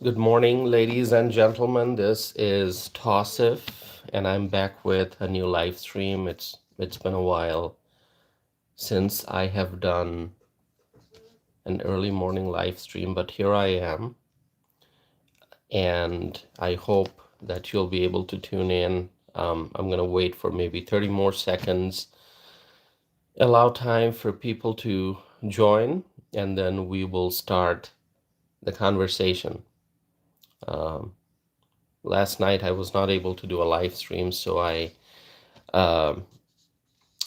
Good morning, ladies and gentlemen. This is Tausif, and I'm back with a new live stream. It's been a while since I have done an early morning live stream, but here I am, and I hope that you'll be able to tune in. I'm gonna wait for maybe 30 more seconds, allow time for people to join, and then we will start the conversation. Um, Last night I was not able to do a live stream, so um,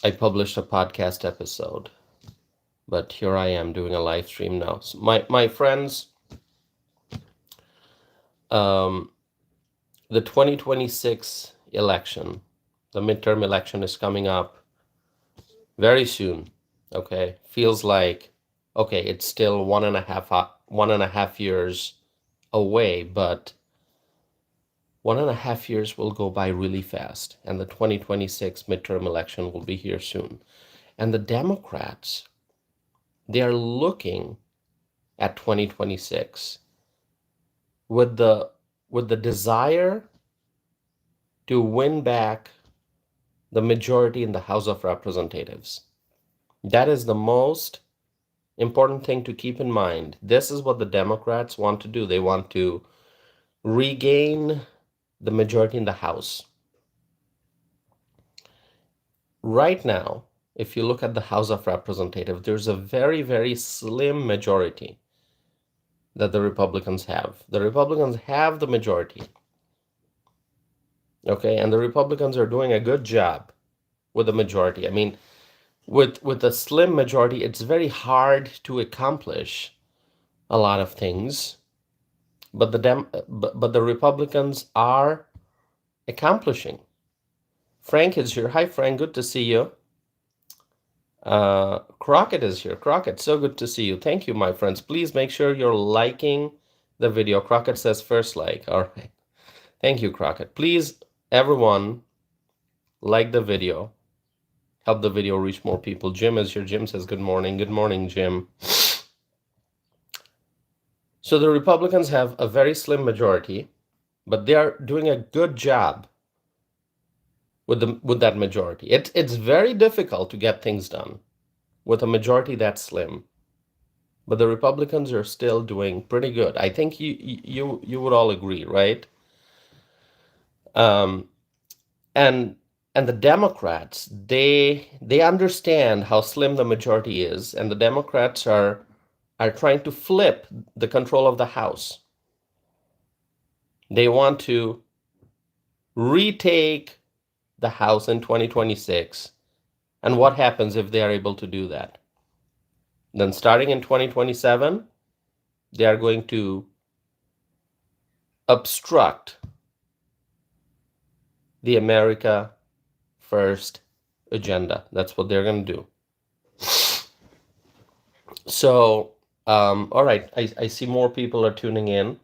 I published a podcast episode, but here I am doing a live stream now. So my friends, um, the 2026 election, the midterm election is coming up very soon. Okay, feels like okay, it's still 1.5 years away, but 1.5 years will go by really fast, and the 2026 midterm election will be here soon. And the Democrats, they are looking at 2026 with the desire to win back the majority in the House of Representatives. That is the most important thing to keep in mind. This is what the Democrats want to do. They want to regain the majority in the House. Right now, if you look at the House of Representatives, there's a very, very slim majority that the Republicans have. The Republicans have the majority. Okay, and the Republicans are doing a good job with the majority. I mean, with a slim majority, it's very hard to accomplish a lot of things, but but the Republicans are accomplishing. Frank is here. Hi, Frank. Good to see you. Crockett is here. Crockett, so good to see you. Thank you, my friends. Please make sure you're liking the video. Crockett says first like. All right. Thank you, Crockett. Please, everyone, like the video. Help the video reach more people. Jim is here. Jim says good morning. Good morning, Jim. So the Republicans have a very slim majority, but they are doing a good job with that majority. It's very difficult to get things done with a majority that slim, but the Republicans are still doing pretty good. I think you would all agree, right? Um, and and the Democrats, they understand how slim the majority is, and the Democrats are trying to flip the control of the House. They want to retake the House in 2026. And what happens if they are able to do that? Then starting in 2027, they are going to obstruct the America First agenda. That's what they're going to do. So, all right, I see more people are tuning in.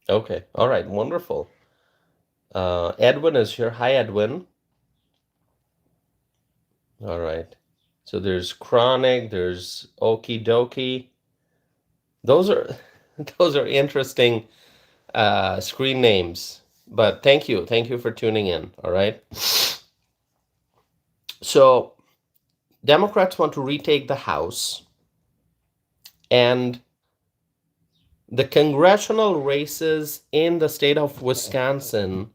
Okay, all right, wonderful. Edwin is here. Hi, Edwin. All right. So there's Chronic, there's Okie Dokie. Those are those are interesting screen names. But thank you for tuning in. All right. So Democrats want to retake the House, and the congressional races in the state of Wisconsin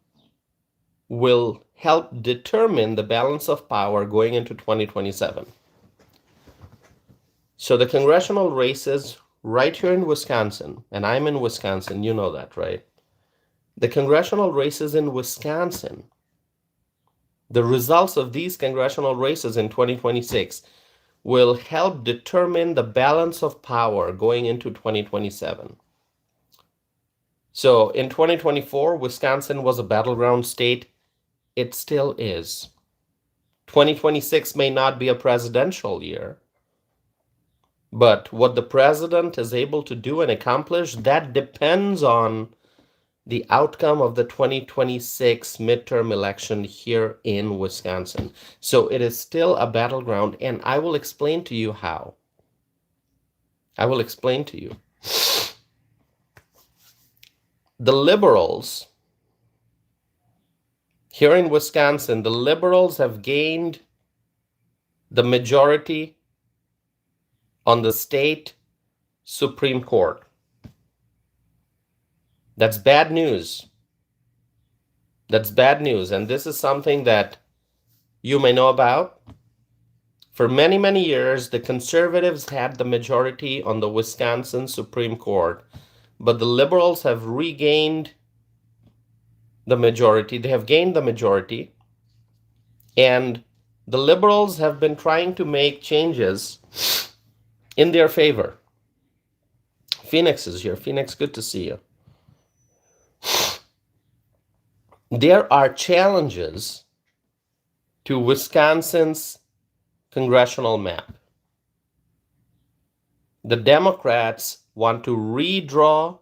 will help determine the balance of power going into 2027. So the congressional races right here in Wisconsin, and I'm in Wisconsin, you know that, right? The congressional races in Wisconsin, the results of these congressional races in 2026 will help determine the balance of power going into 2027. So in 2024, Wisconsin was a battleground state. It still is. 2026 may not be a presidential year, but what the president is able to do and accomplish, that depends on the outcome of the 2026 midterm election here in Wisconsin. So it is still a battleground, and I will explain to you how. I will explain to you. The liberals, here in Wisconsin, the liberals have gained the majority on the state Supreme Court. That's bad news. That's bad news. And this is something that you may know about. For many, many years, the conservatives had the majority on the Wisconsin Supreme Court, but the liberals have regained the majority. They have gained the majority, and the liberals have been trying to make changes in their favor. Phoenix is here. Phoenix, good to see you. There are challenges to Wisconsin's congressional map. The Democrats want to redraw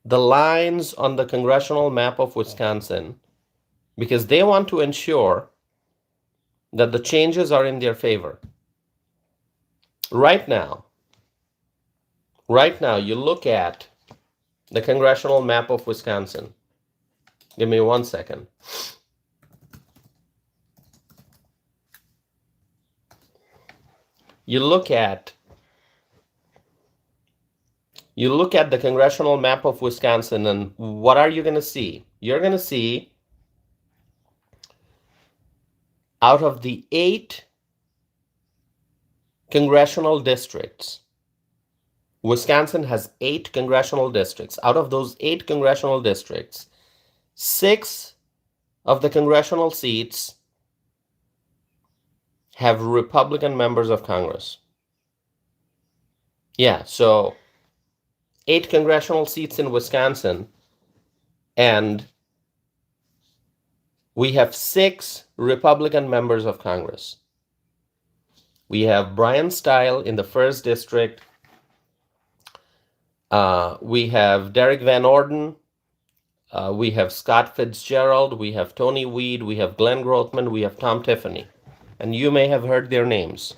the lines on the congressional map of Wisconsin because they want to ensure that the changes are in their favor. Right now, you look at the congressional map of Wisconsin. Give me 1 second. You look at the congressional map of Wisconsin, and what are you going to see? You're going to see out of the 8 congressional districts, Wisconsin has 8 congressional districts. Out of those 8 congressional districts, 6 of the congressional seats have Republican members of Congress. Yeah, so 8 congressional seats in Wisconsin, and we have 6 Republican members of Congress. We have Brian Stile in the 1st district. We have Derek Van Orden. We have Scott Fitzgerald. We have Tony Weed. We have Glenn Grothman. We have Tom Tiffany. And you may have heard their names.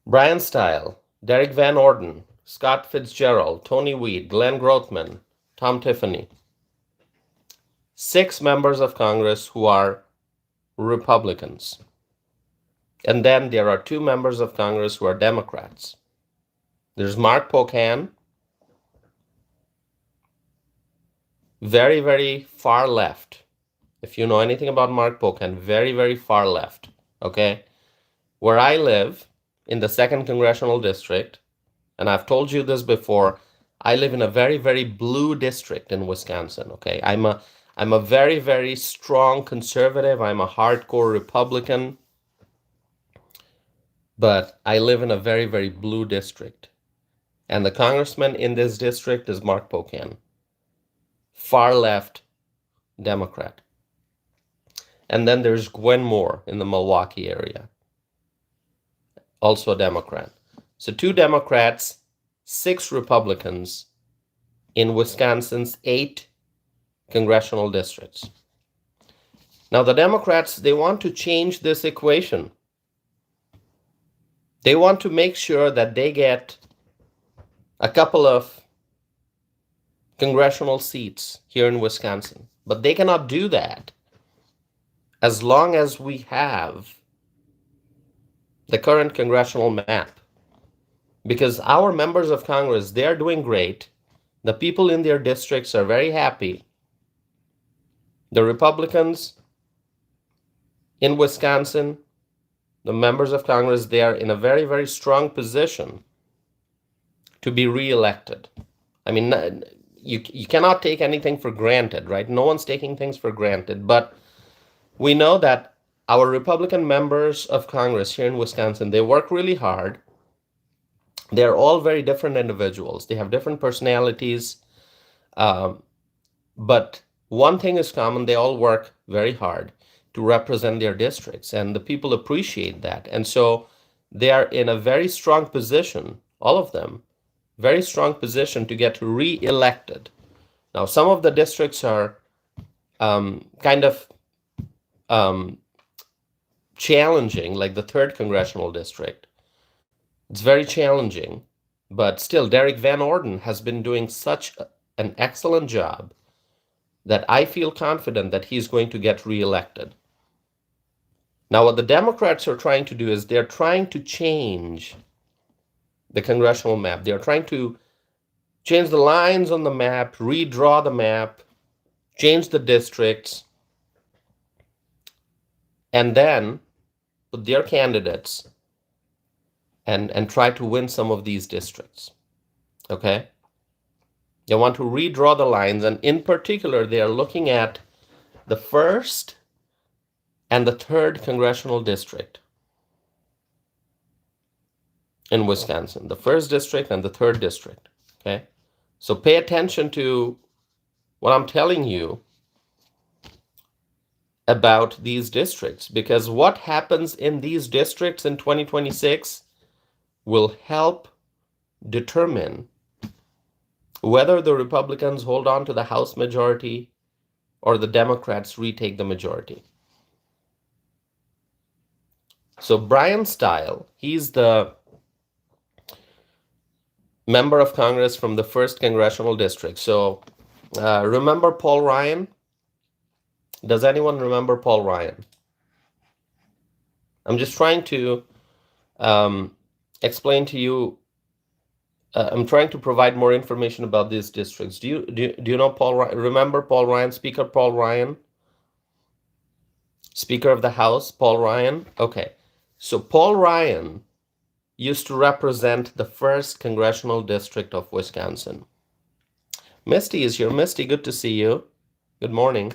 Brian Stile, Derek Van Orden, Scott Fitzgerald, Tony Weed, Glenn Grothman, Tom Tiffany. 6 members of Congress who are Republicans. And then there are 2 members of Congress who are Democrats. There's Mark Pocan, very, very far left. If you know anything about Mark Pocan, very, very far left, okay? Where I live, in the 2nd Congressional District, and I've told you this before, I live in a very, very blue district in Wisconsin, okay? I'm a very, very strong conservative. I'm a hardcore Republican, but I live in a very, very blue district. And the congressman in this district is Mark Pocan, far left Democrat. And then there's Gwen Moore in the Milwaukee area, also a Democrat. So 2 Democrats, 6 Republicans in Wisconsin's 8 congressional districts. Now the Democrats, they want to change this equation. They want to make sure that they get a couple of congressional seats here in Wisconsin. But they cannot do that as long as we have the current congressional map. Because our members of Congress, they are doing great. The people in their districts are very happy. The Republicans in Wisconsin, the members of Congress, they are in a very, very strong position to be reelected. I mean, you cannot take anything for granted, right? No one's taking things for granted. But we know that our Republican members of Congress here in Wisconsin, they work really hard. They're all very different individuals. They have different personalities. But one thing is common, they all work very hard to represent their districts, and the people appreciate that. And so they are in a very strong position, all of them, very strong position to get re-elected. Now, some of the districts are kind of challenging, like the 3rd congressional district. It's very challenging, but still, Derek Van Orden has been doing such an excellent job that I feel confident that he's going to get reelected. Now, what the Democrats are trying to do is they're trying to change the congressional map. They're trying to change the lines on the map, redraw the map, change the districts, and then put their candidates and try to win some of these districts. Okay? They want to redraw the lines, and in particular, they are looking at the 1st and the 3rd congressional district in Wisconsin, the 1st district and the 3rd district. Okay? So pay attention to what I'm telling you about these districts, because what happens in these districts in 2026 will help determine whether the Republicans hold on to the House majority or the Democrats retake the majority. So Brian Stile, he's the member of Congress from the 1st congressional district. So remember Paul Ryan? Does anyone remember Paul Ryan? I'm just trying to explain to you. I'm trying to provide more information about these districts. Do you know Paul Ryan? Remember Paul Ryan, Speaker Paul Ryan? Speaker of the House, Paul Ryan? Okay. So Paul Ryan used to represent the 1st congressional district of Wisconsin. Misty is here. Misty, good to see you. Good morning.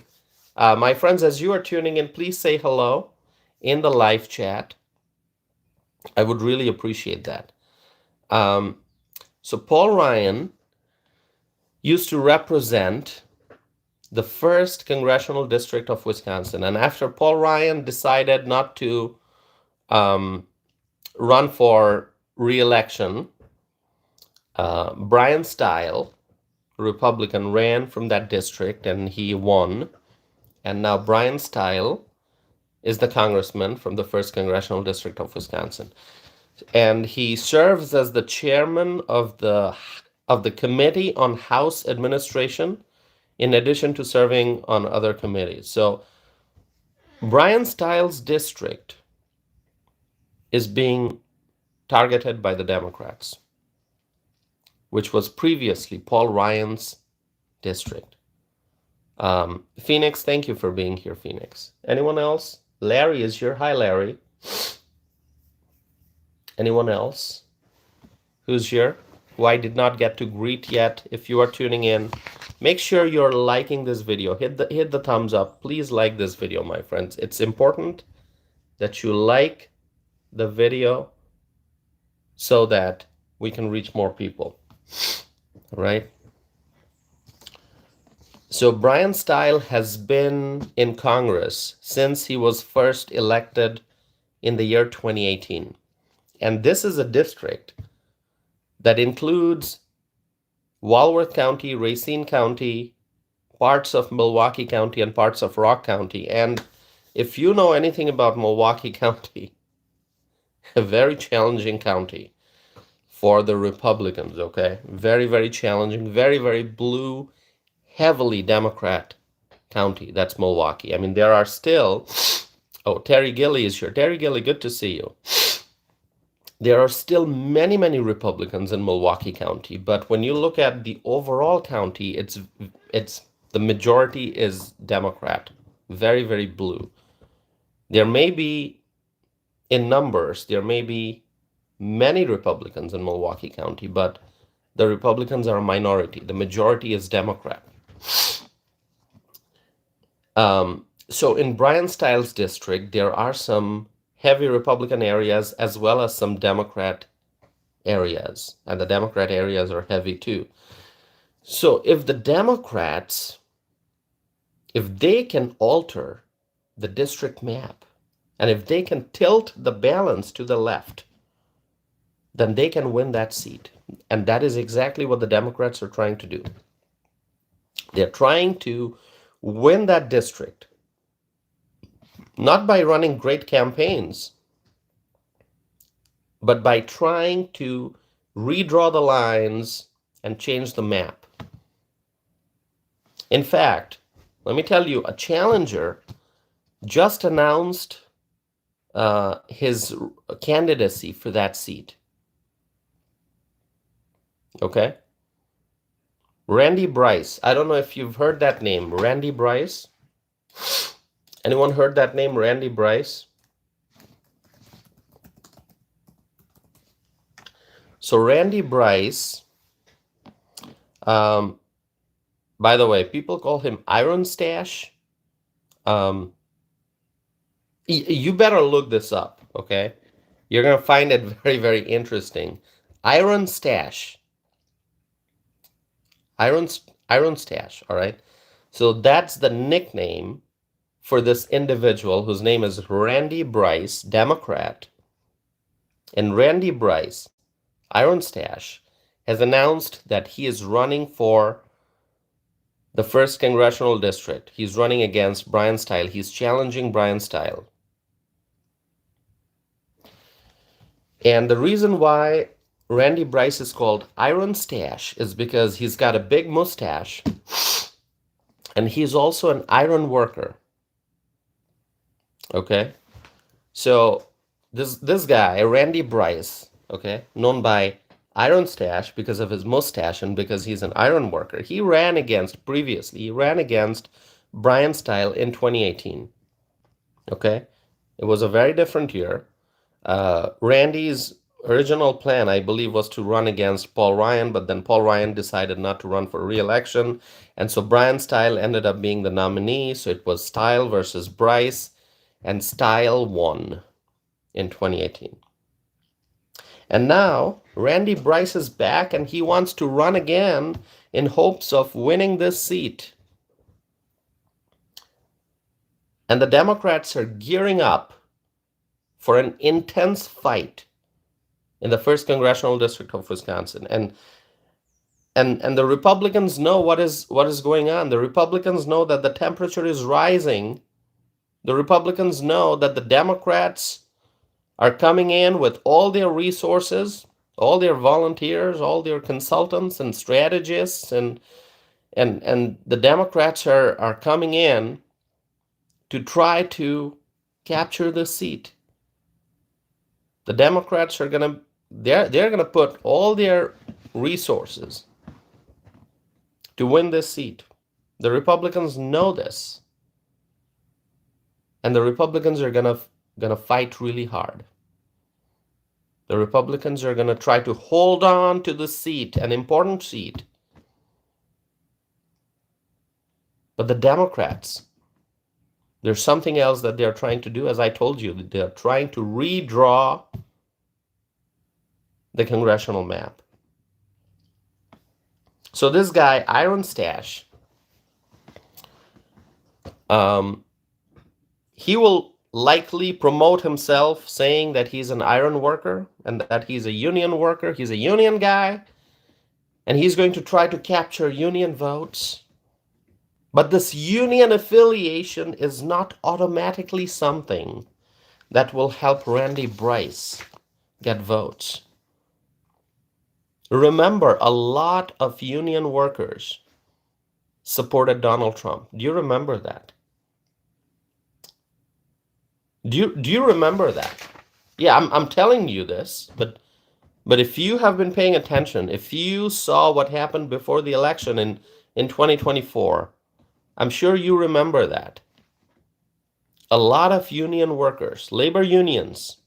My friends, as you are tuning in, please say hello in the live chat. I would really appreciate that. So Paul Ryan used to represent the 1st congressional district of Wisconsin. And after Paul Ryan decided not to run for re-election, Brian Stile, Republican, ran from that district and he won. And now Brian Stile is the congressman from the 1st congressional district of Wisconsin. And he serves as the chairman of the Committee on House Administration, in addition to serving on other committees. So Brian Stile's district is being targeted by the Democrats, which was previously Paul Ryan's district. Phoenix, thank you for being here, Phoenix. Anyone else? Larry is here. Hi, Larry. Anyone else who's here who I did not get to greet yet? If you are tuning in, make sure you're liking this video. Hit the thumbs up. Please like this video, my friends. It's important that you like the video so that we can reach more people. All right? So Brian Stile has been in Congress since he was first elected in the year 2018. And this is a district that includes Walworth County, Racine County, parts of Milwaukee County, and parts of Rock County. And if you know anything about Milwaukee County, a very challenging county for the Republicans, okay? Very, very challenging, very, very blue, heavily Democrat county. That's Milwaukee. I mean, there are still... Oh, Terry Gilly is here. Terry Gilly, good to see you. There are still many, many Republicans in Milwaukee County, but when you look at the overall county, it's the majority is Democrat, very, very blue. There may be, in numbers, there may be many Republicans in Milwaukee County, but the Republicans are a minority. The majority is Democrat. So in Brian Stile's district, there are some heavy Republican areas as well as some Democrat areas, and the Democrat areas are heavy too. So if the Democrats, if they can alter the district map, and if they can tilt the balance to the left, then they can win that seat. And that is exactly what the Democrats are trying to do. They're trying to win that district. not by running great campaigns, but by trying to redraw the lines and change the map. In fact, let me tell you, a challenger just announced his candidacy for that seat. Okay? Randy Bryce. I don't know if you've heard that name. Randy Bryce? Anyone heard that name, Randy Bryce? So Randy Bryce, by the way, people call him Iron Stash. You better look this up, okay? You're going to find it very, very interesting. Iron Stash. Iron Stash, all right? So that's the nickname for this individual whose name is Randy Bryce, Democrat. And Randy Bryce, Iron Stash, has announced that he is running for the 1st Congressional District. He's running against Brian Stile. He's challenging Brian Stile. And the reason why Randy Bryce is called Iron Stash is because he's got a big mustache and he's also an iron worker. Okay? So this guy, Randy Bryce, okay, known by Iron Stash because of his mustache and because he's an iron worker, he ran against Brian Stile in 2018. Okay? It was a very different year. Randy's original plan, I believe, was to run against Paul Ryan, but then Paul Ryan decided not to run for re-election, and so Brian Stile ended up being the nominee. So it was Stile versus Bryce, and Stile won in 2018. And now Randy Bryce is back, and he wants to run again in hopes of winning this seat. And the Democrats are gearing up for an intense fight in the 1st Congressional District of Wisconsin. And the Republicans know what is going on. The Republicans know that the temperature is rising. The Republicans know that the Democrats are coming in with all their resources, all their volunteers, all their consultants and strategists, and the Democrats are coming in to try to capture the seat. The Democrats are they're gonna put all their resources to win this seat. The Republicans know this, and the Republicans are gonna fight really hard. The Republicans are gonna try to hold on to the seat, an important seat. But the Democrats, there's something else that they're trying to do. As I told you, they're trying to redraw the congressional map. So this guy, Iron Stash, he will likely promote himself saying that he's an iron worker and that he's a union worker. He's a union guy, and he's going to try to capture union votes. But this union affiliation is not automatically something that will help Randy Bryce get votes. Remember, a lot of union workers supported Donald Trump. Do you remember that? Do you remember that? Yeah, I'm telling you this, but if you have been paying attention, if you saw what happened before the election in 2024, I'm sure you remember that. A lot of union workers, labor unions,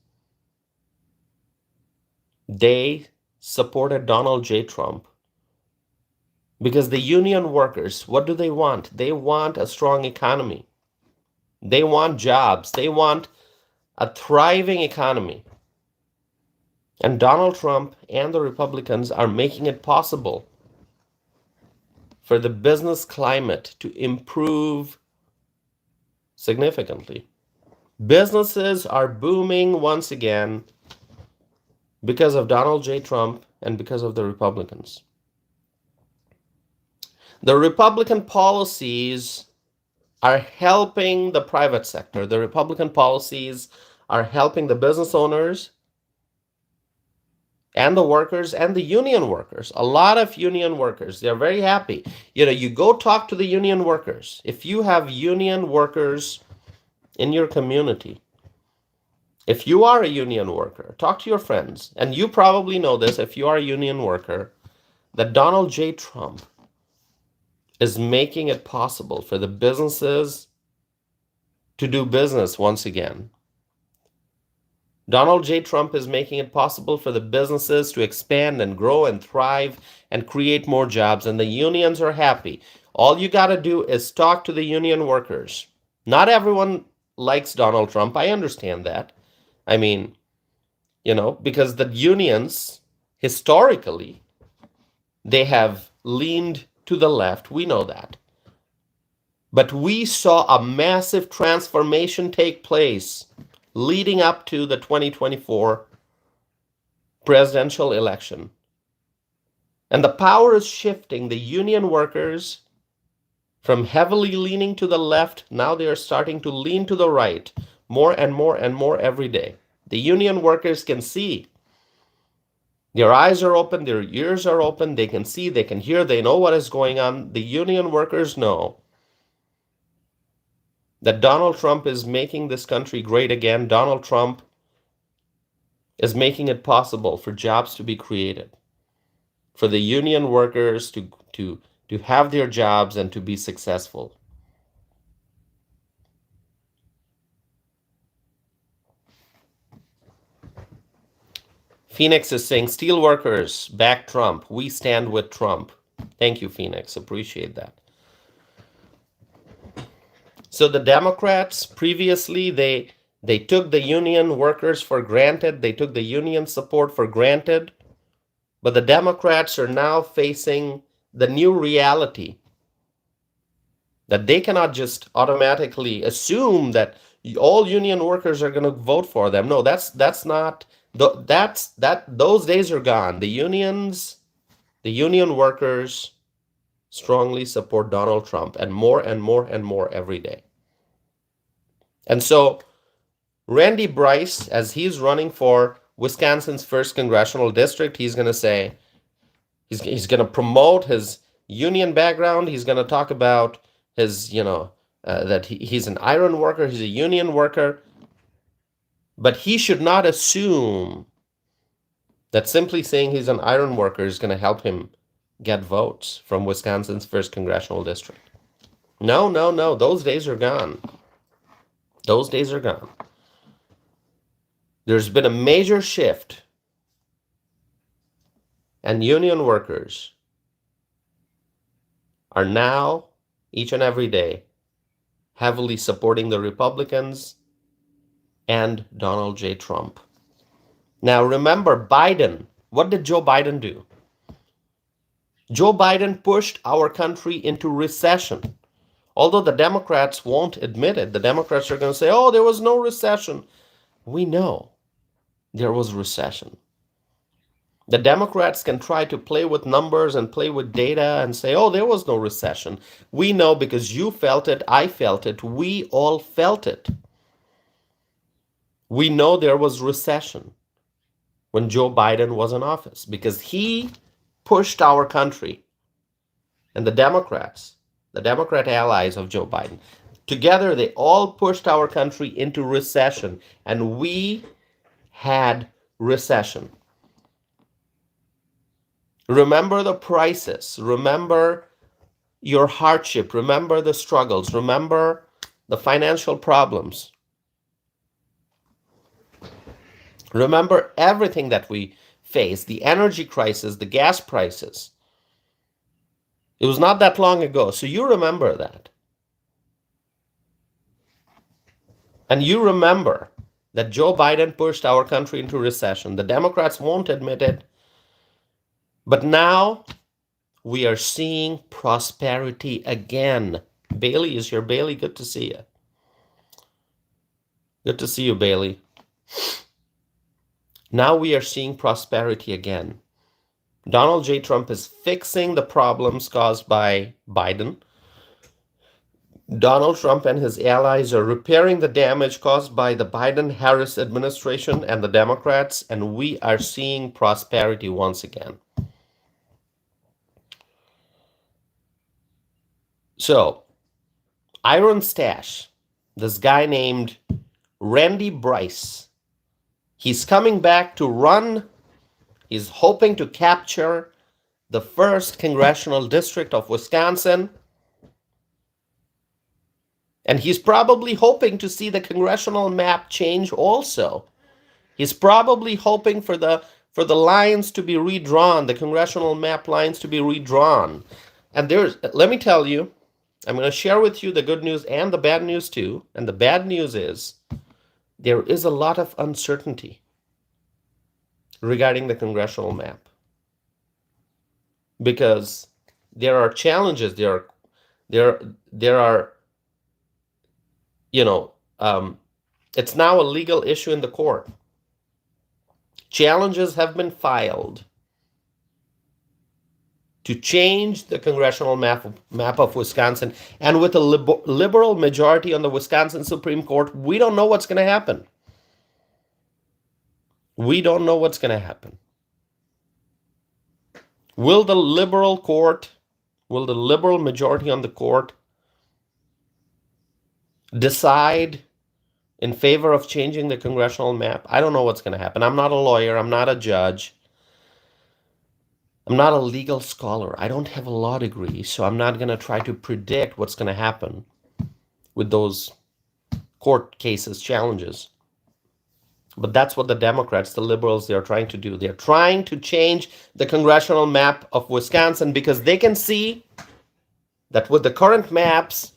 they supported Donald J. Trump because the union workers, what do they want? They want a strong economy. They want jobs. They want a thriving economy. And Donald Trump and the Republicans are making it possible for the business climate to improve significantly. Businesses are booming once again because of Donald J. Trump and because of the Republicans. The Republican policies are helping the private sector. The Republican policies are helping the business owners and the workers and the union workers. A lot of union workers, they're very happy. You go talk to the union workers. If you have union workers in your community, if you are a union worker, talk to your friends. And you probably know this, if you are a union worker, that Donald J. Trump is making it possible for the businesses to do business once again. Donald J. Trump is making it possible for the businesses to expand and grow and thrive and create more jobs, and the unions are happy. All you got to do is talk to the union workers. Not everyone likes Donald Trump. I understand that. I mean, because the unions, historically, they have leaned to the left. We know that. But we saw a massive transformation take place leading up to the 2024 presidential election. And the power is shifting. The union workers, from heavily leaning to the left, now they are starting to lean to the right more and more and more every day. The union workers can see. Their eyes are open, their ears are open, they can see, they can hear, they know what is going on. The union workers know that Donald Trump is making this country great again. Donald Trump is making it possible for jobs to be created, for the union workers to have their jobs and to be successful. Phoenix is saying, steelworkers, back Trump. We stand with Trump. Thank you, Phoenix. Appreciate that. So the Democrats, previously, they took the union workers for granted. They took the union support for granted. But the Democrats are now facing the new reality that they cannot just automatically assume that all union workers are going to vote for them. No, those days are gone. The union workers strongly support Donald Trump, and more and more and more every day. And so Randy Bryce, as he's running for Wisconsin's 1st congressional district, he's going to say, he's going to promote his union background. He's going to talk about his, that he's an iron worker, he's a union worker. But he should not assume that simply saying he's an iron worker is going to help him get votes from Wisconsin's 1st congressional district. No. Those days are gone. Those days are gone. There's been a major shift, and union workers are now, each and every day, heavily supporting the Republicans and Donald J. Trump. Now remember, Biden, what did Joe Biden do? Joe Biden pushed our country into recession. Although the Democrats won't admit it, the Democrats are going to say, oh, there was no recession. We know there was recession. The Democrats can try to play with numbers and play with data and say, oh, there was no recession. We know because you felt it, I felt it, we all felt it. We know there was recession when Joe Biden was in office because he pushed our country, and the Democrat allies of Joe Biden, together they all pushed our country into recession, and we had recession. Remember the prices, remember your hardship, remember the struggles, remember the financial problems. Remember everything that we faced, the energy crisis, the gas prices. It was not that long ago, so you remember that. And you remember that Joe Biden pushed our country into recession. The Democrats won't admit it. But now we are seeing prosperity again. Bailey is here. Bailey, good to see you. Good to see you, Bailey. Now we are seeing prosperity again. Donald J. Trump is fixing the problems caused by Biden. Donald Trump and his allies are repairing the damage caused by the Biden-Harris administration and the Democrats, and we are seeing prosperity once again. So, Iron Stash, this guy named Randy Bryce, he's coming back to run. He's hoping to capture the 1st Congressional District of Wisconsin. And he's probably hoping to see the congressional map change also. He's probably hoping for the lines to be redrawn, the congressional map lines to be redrawn. And let me tell you, I'm going to share with you the good news and the bad news too. And the bad news is there is a lot of uncertainty regarding the congressional map. Because there are challenges, there are it's now a legal issue in the court. Challenges have been filed to change the congressional map of Wisconsin. And with a liberal majority on the Wisconsin Supreme Court, we don't know what's going to happen. We don't know what's going to happen. Will the liberal majority on the court decide in favor of changing the congressional map? I don't know what's going to happen. I'm not a lawyer. I'm not a judge. I'm not a legal scholar. I don't have a law degree, so I'm not going to try to predict what's going to happen with those court cases, challenges. But that's what the Democrats, the liberals, they're trying to do. They're trying to change the congressional map of Wisconsin because they can see that with the current maps,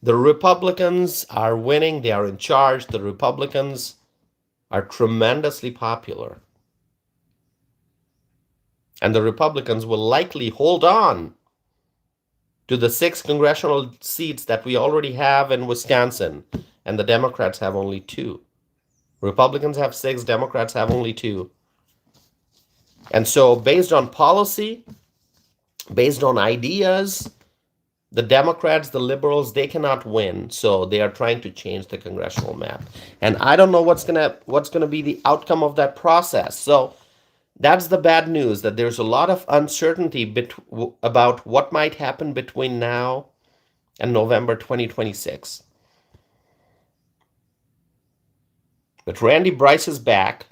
the Republicans are winning. They are in charge. The Republicans are tremendously popular. And the Republicans will likely hold on to the 6 congressional seats that we already have in Wisconsin. And the Democrats have only 2. Republicans have 6, Democrats have only 2. And so based on policy, based on ideas, the Democrats, the liberals, they cannot win. So they are trying to change the congressional map. And I don't know what's gonna be the outcome of that process. So that's the bad news, that there's a lot of uncertainty about what might happen between now and November 2026. But Randy Bryce is back,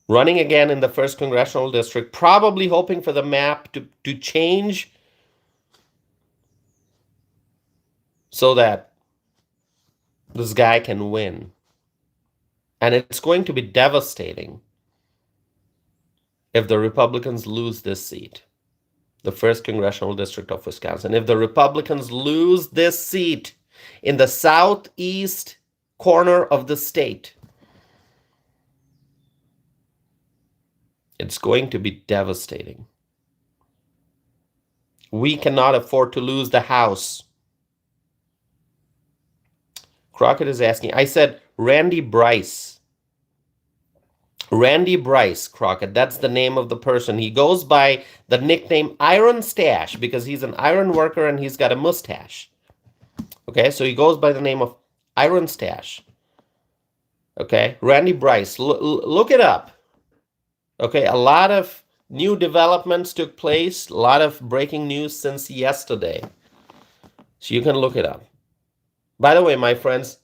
running again in the 1st Congressional District, probably hoping for the map to change so that this guy can win. And it's going to be devastating if the Republicans lose this seat, the 1st Congressional District of Wisconsin. If the Republicans lose this seat in the southeast corner of the state, it's going to be devastating. We cannot afford to lose the House. Crockett is asking, I said Randy Bryce. Randy Bryce, Crockett, that's the name of the person. He goes by the nickname Iron Stash because he's an iron worker and he's got a mustache. Okay, so he goes by the name of Iron Stash. Okay, Randy Bryce, look it up. Okay, a lot of new developments took place, a lot of breaking news since yesterday. So you can look it up. By the way, my friends,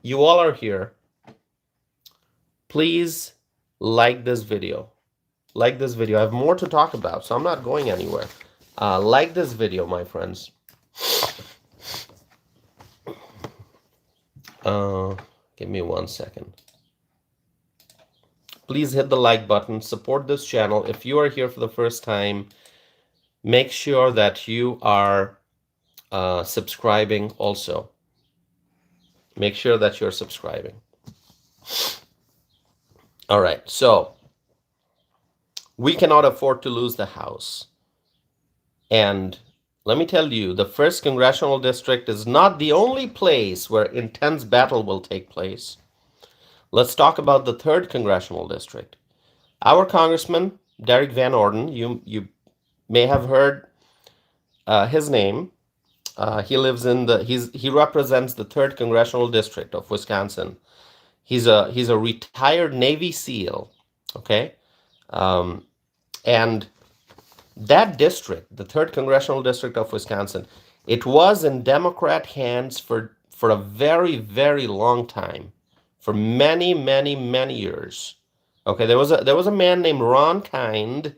you all are here. Please like this video. Like this video. I have more to talk about, so I'm not going anywhere. Like this video, my friends. Give me 1 second. Please hit the like button. Support this channel. If you are here for the first time, make sure that you are subscribing also. Make sure that you're subscribing. All right, so we cannot afford to lose the House. And let me tell you, the 1st Congressional District is not the only place where intense battle will take place. Let's talk about the 3rd Congressional District. Our Congressman, Derek Van Orden, you may have heard his name. He lives in he represents the 3rd Congressional District of Wisconsin. He's a retired Navy SEAL, okay? And that district, the 3rd Congressional District of Wisconsin, it was in Democrat hands for a very, very long time, for many, many, many years. Okay, there was a man named Ron Kind.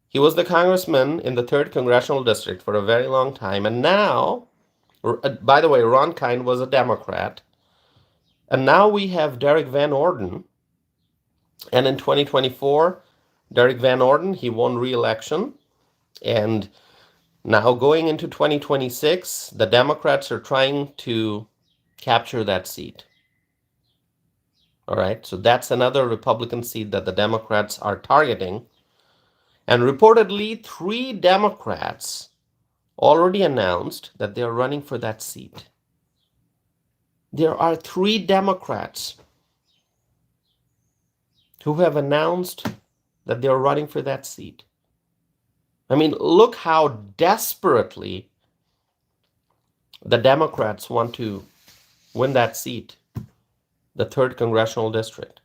He was the congressman in the 3rd Congressional District for a very long time, and now, by the way, Ron Kind was a Democrat, and now we have Derek Van Orden. And in 2024, Derek Van Orden, he won re-election, and now going into 2026, the Democrats are trying to capture that seat. All right, so that's another Republican seat that the Democrats are targeting. And reportedly, 3 Democrats already announced that they are running for that seat. There are 3 Democrats who have announced that they are running for that seat. I mean, look how desperately the Democrats want to win that seat, the 3rd Congressional District.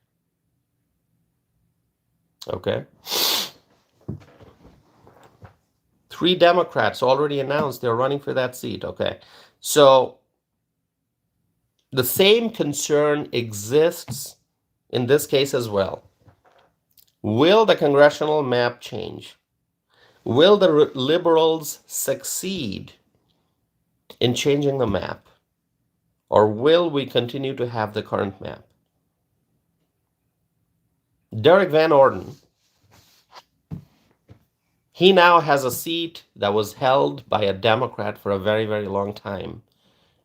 Okay? 3 Democrats already announced they're running for that seat. Okay. So the same concern exists in this case as well. Will the congressional map change? Will the liberals succeed in changing the map? Or will we continue to have the current map? Derek Van Orden, he now has a seat that was held by a Democrat for a very, very long time.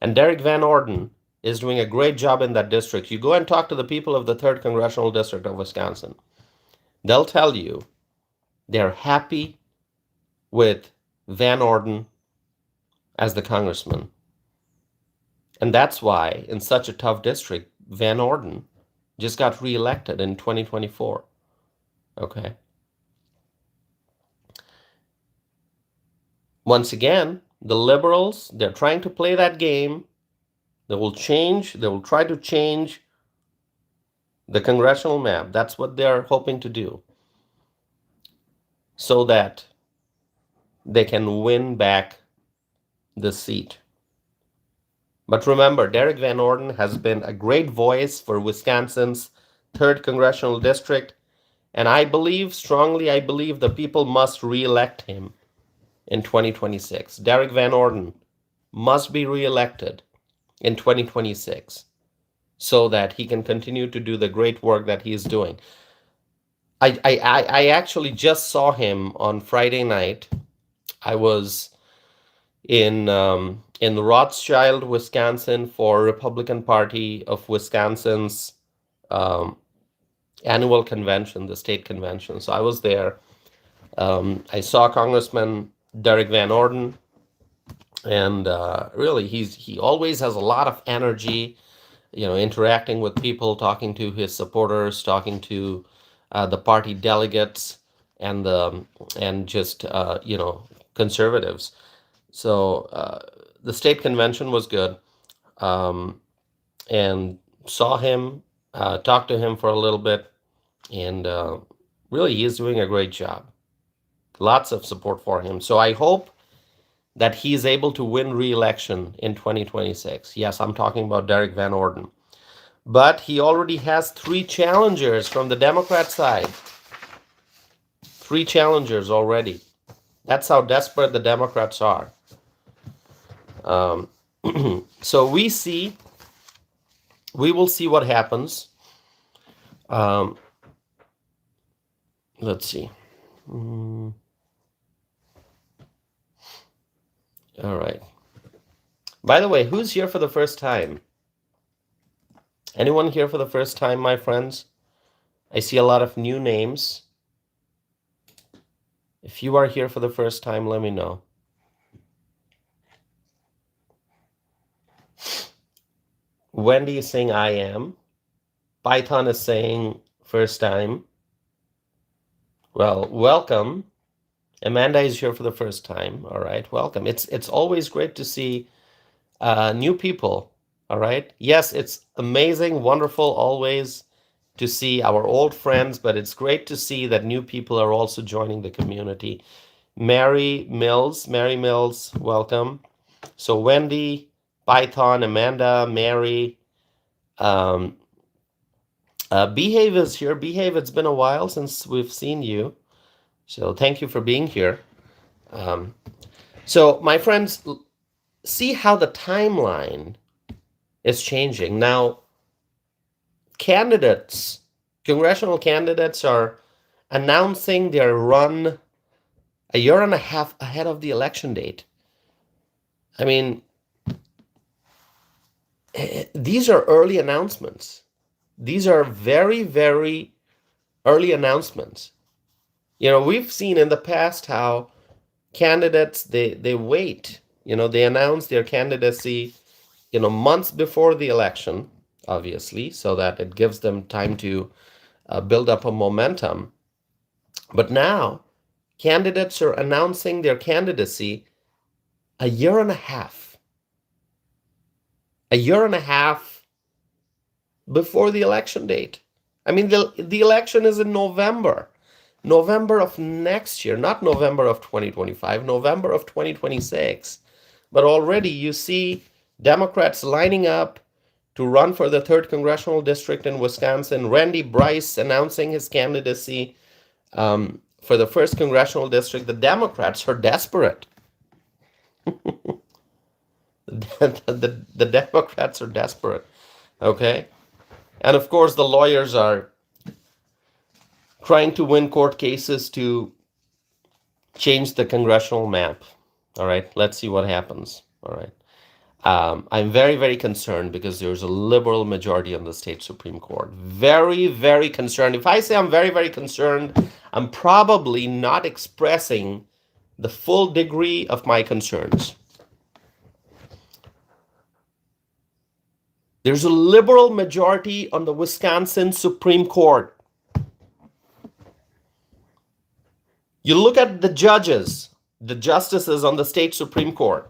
And Derek Van Orden is doing a great job in that district. You go and talk to the people of the 3rd Congressional District of Wisconsin. They'll tell you they're happy with Van Orden as the congressman. And that's why, in such a tough district, Van Orden just got reelected in 2024. Okay. Once again, the liberals, they're trying to play that game. They will try to change the congressional map. That's what they're hoping to do, so that they can win back the seat. But remember, Derek Van Orden has been a great voice for Wisconsin's 3rd Congressional District, and I believe, strongly, I believe the people must re-elect him in 2026. Derek Van Orden must be re-elected in 2026 so that he can continue to do the great work that he is doing. I actually just saw him on Friday night. I was in Rothschild, Wisconsin, for Republican Party of Wisconsin's annual convention, the state convention. So I was there. I saw Congressman Derek Van Orden, and really, he always has a lot of energy, interacting with people, talking to his supporters, talking to the party delegates, and just conservatives. So the state convention was good, and saw him, talked to him for a little bit, and really, he is doing a great job. Lots of support for him. So I hope that he is able to win re-election in 2026. Yes, I'm talking about Derek Van Orden. But he already has 3 challengers from the Democrat side. 3 challengers already. That's how desperate the Democrats are. So we will see what happens. Let's see. All right. By the way, who's here for the first time? Anyone here for the first time, my friends? I see a lot of new names. If you are here for the first time, let me know. Wendy is saying I am. Python is saying first time. Well, welcome. Amanda is here for the first time. All right, welcome. It's always great to see new people. All right. Yes, it's amazing, wonderful, always to see our old friends, but it's great to see that new people are also joining the community. Mary Mills, welcome. So Wendy, Python, Amanda, Mary, um, Behave is here. Behave, it's been a while since we've seen you. So thank you for being here. So my friends, see how the timeline is changing. Now, congressional candidates are announcing their run a year and a half ahead of the election date. I mean, these are early announcements. These are very, very early announcements. You know, we've seen in the past how candidates, they wait. You know, they announce their candidacy, months before the election, obviously, so that it gives them time to build up a momentum. But now, candidates are announcing their candidacy a year and a half before the election date. I mean, the election is in November of next year, not November of 2025, November of 2026. But already you see Democrats lining up to run for the 3rd Congressional District in Wisconsin. Randy Bryce announcing his candidacy for the 1st Congressional District. The Democrats are desperate. the Democrats are desperate. Okay? And of course, the lawyers are trying to win court cases to change the congressional map. All right, let's see what happens. All right. I'm very, very concerned because there's a liberal majority on the state Supreme Court. Very, very concerned. If I say I'm very, very concerned, I'm probably not expressing the full degree of my concerns. There's a liberal majority on the Wisconsin Supreme Court. You look at the judges, the justices on the state Supreme Court.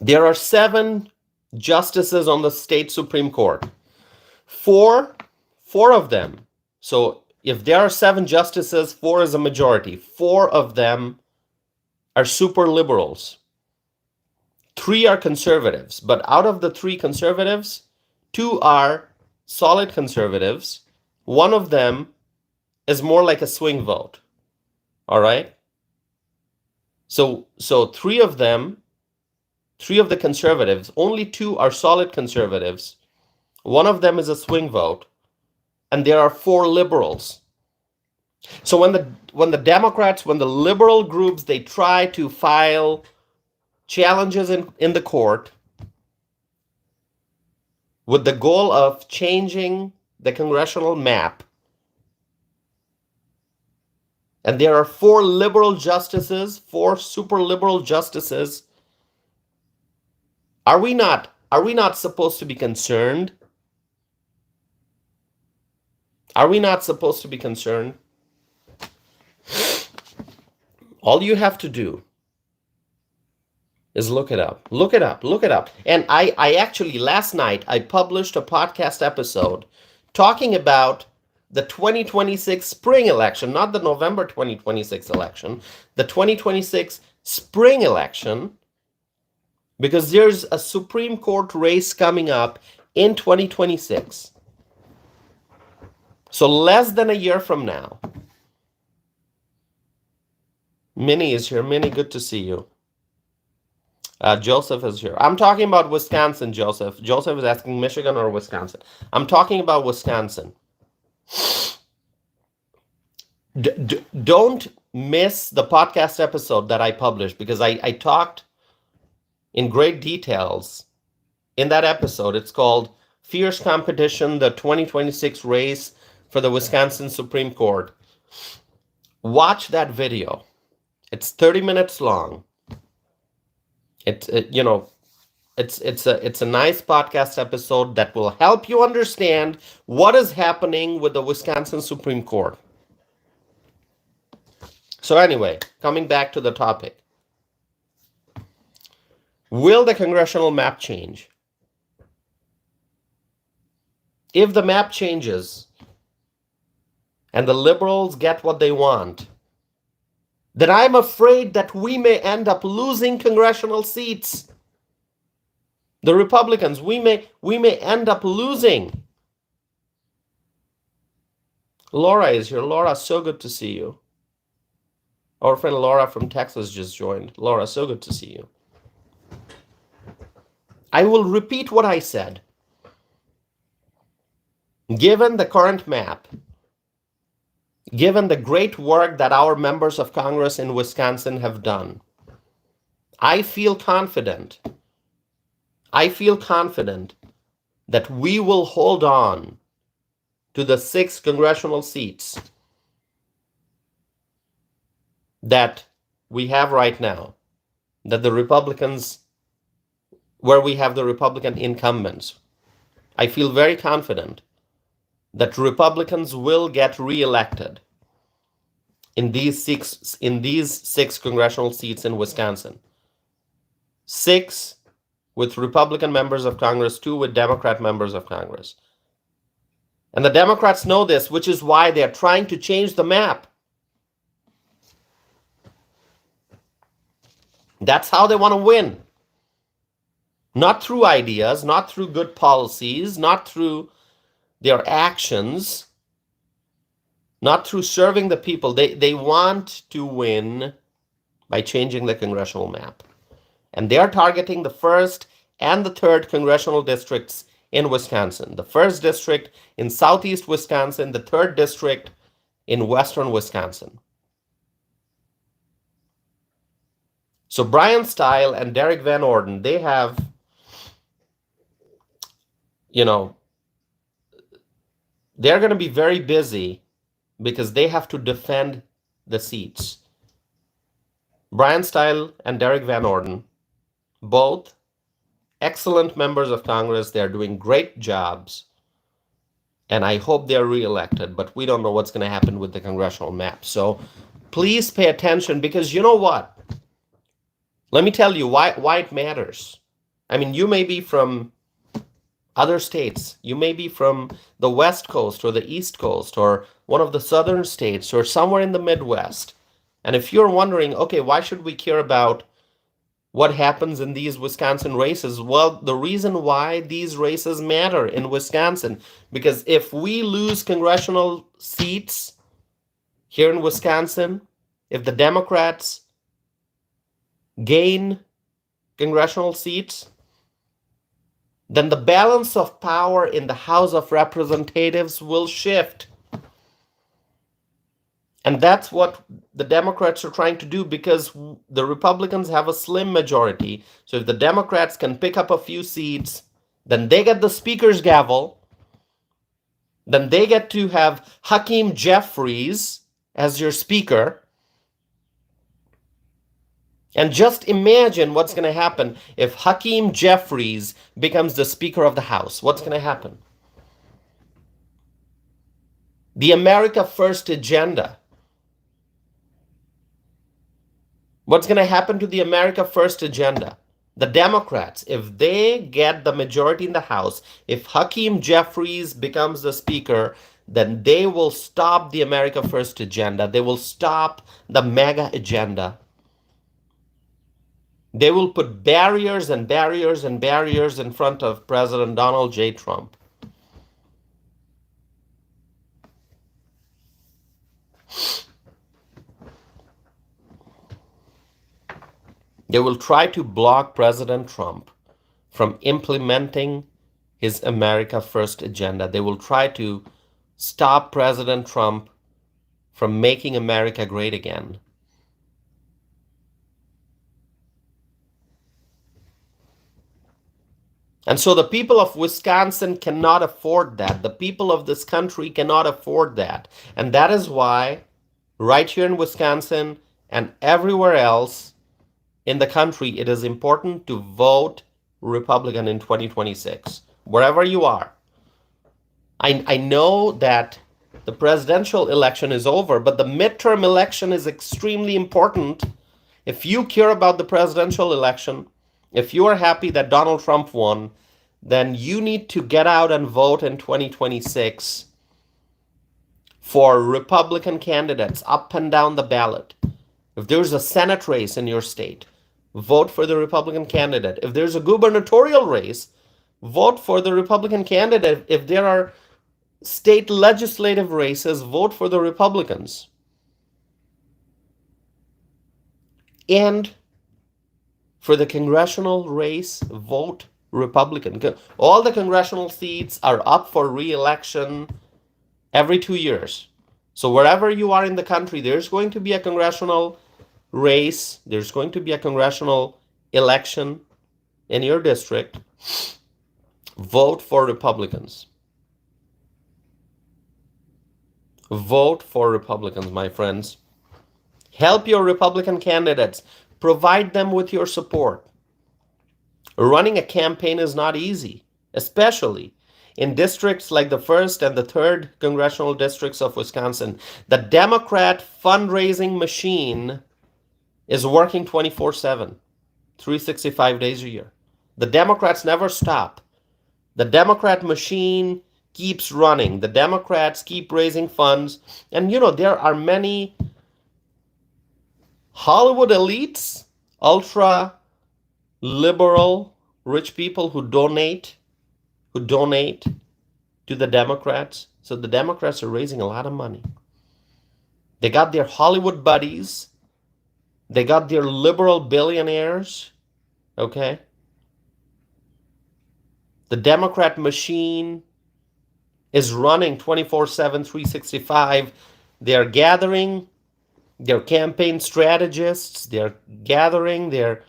There are 7 justices on the state Supreme Court. Four of them. So if there are 7 justices, 4 is a majority. 4 of them are super liberals. 3 are conservatives. But out of the 3 conservatives, 2 are solid conservatives. 1 of them is more like a swing vote. All right? So 3 of them, 3 of the conservatives, only 2 are solid conservatives. 1 of them is a swing vote, and there are 4 liberals. So when the Democrats, when the liberal groups, they try to file challenges in the court with the goal of changing the congressional map, and there are 4 liberal justices, 4 super liberal justices, are we not supposed to be concerned? Are we not supposed to be concerned? All you have to do is look it up. Look it up. Look it up. And I actually, last night, I published a podcast episode talking about the 2026 spring election, not the November 2026 election, the 2026 spring election, because there's a Supreme Court race coming up in 2026. So less than a year from now. Minnie is here. Minnie, good to see you. Joseph is here. I'm talking about Wisconsin, Joseph. Joseph is asking Michigan or Wisconsin. I'm talking about Wisconsin. Don't miss the podcast episode that I published, because I talked in great details in that episode. It's called Fierce Competition, the 2026 Race for the Wisconsin Supreme Court. Watch that video. It's 30 minutes long. It's It's a nice podcast episode that will help you understand what is happening with the Wisconsin Supreme Court. So anyway, coming back to the topic. Will the congressional map change? If the map changes and the liberals get what they want, then I'm afraid that we may end up losing congressional seats. The Republicans, we may end up losing. Laura is here. Laura, so good to see you. Our friend Laura from Texas just joined. Laura, so good to see you. I will repeat what I said. Given the current map, given the great work that our members of Congress in Wisconsin have done, I feel confident that we will hold on to the 6 congressional seats that we have right now, that the Republicans, where we have the Republican incumbents. I feel very confident that Republicans will get reelected in these six congressional seats in Wisconsin. 6 with Republican members of Congress, 2 with Democrat members of Congress. And the Democrats know this, which is why they're trying to change the map. That's how they want to win. Not through ideas, not through good policies, not through their actions, not through serving the people. They want to win by changing the congressional map. And they are targeting the 1st and the 3rd congressional districts in Wisconsin. The 1st district in southeast Wisconsin, the 3rd district in western Wisconsin. So Brian Stile and Derek Van Orden, they have, they're going to be very busy because they have to defend the seats. Brian Stile and Derek Van Orden, both excellent members of Congress. They're doing great jobs. And I hope they're reelected, but we don't know what's going to happen with the congressional map. So please pay attention, because you know what? Let me tell you why it matters. I mean, you may be from other states. You may be from the West Coast or the East Coast or one of the southern states or somewhere in the Midwest. And if you're wondering, okay, why should we care about what happens in these Wisconsin races? Well, the reason why these races matter in Wisconsin, because if we lose congressional seats here in Wisconsin, if the Democrats gain congressional seats, then the balance of power in the House of Representatives will shift. And that's what the Democrats are trying to do, because the Republicans have a slim majority. So if the Democrats can pick up a few seats, then they get the speaker's gavel. Then they get to have Hakeem Jeffries as your speaker. And just imagine what's going to happen if Hakeem Jeffries becomes the Speaker of the House. What's going to happen? The America First agenda. What's going to happen to the America First agenda? The Democrats, if they get the majority in the House, if Hakeem Jeffries becomes the Speaker, then they will stop the America First agenda. They will stop the MAGA agenda. They will put barriers and barriers and barriers in front of President Donald J. Trump. They will try to block President Trump from implementing his America First agenda. They will try to stop President Trump from making America great again. And so the people of Wisconsin cannot afford that. The people of this country cannot afford that. And that is why right here in Wisconsin and everywhere else in the country, it is important to vote Republican in 2026, wherever you are. I know that the presidential election is over, but the midterm election is extremely important. If you care about the presidential election, if you are happy that Donald Trump won, then you need to get out and vote in 2026 for Republican candidates up and down the ballot. If there's a Senate race in your state, vote for the Republican candidate. If there's a gubernatorial race, vote for the Republican candidate. If there are state legislative races, vote for the Republicans. And for the congressional race, vote Republican. All the congressional seats are up for re-election every 2 years. So wherever you are in the country, there's going to be a congressional race, there's going to be a congressional election in your district. Vote for Republicans. Vote for Republicans, my friends. Help your Republican candidates. Provide them with your support. Running a campaign is not easy, especially in districts like the 1st and the 3rd congressional districts of Wisconsin. The Democrat fundraising machine is working 24/7, 365 days a year. The Democrats never stop. The Democrat machine keeps running. The Democrats keep raising funds. And there are many Hollywood elites, ultra liberal rich people who donate to the Democrats. So the Democrats are raising a lot of money. They got their Hollywood buddies. They got their liberal billionaires. Okay? The Democrat machine is running 24/7, 365. They're gathering their campaign strategists. They're gathering their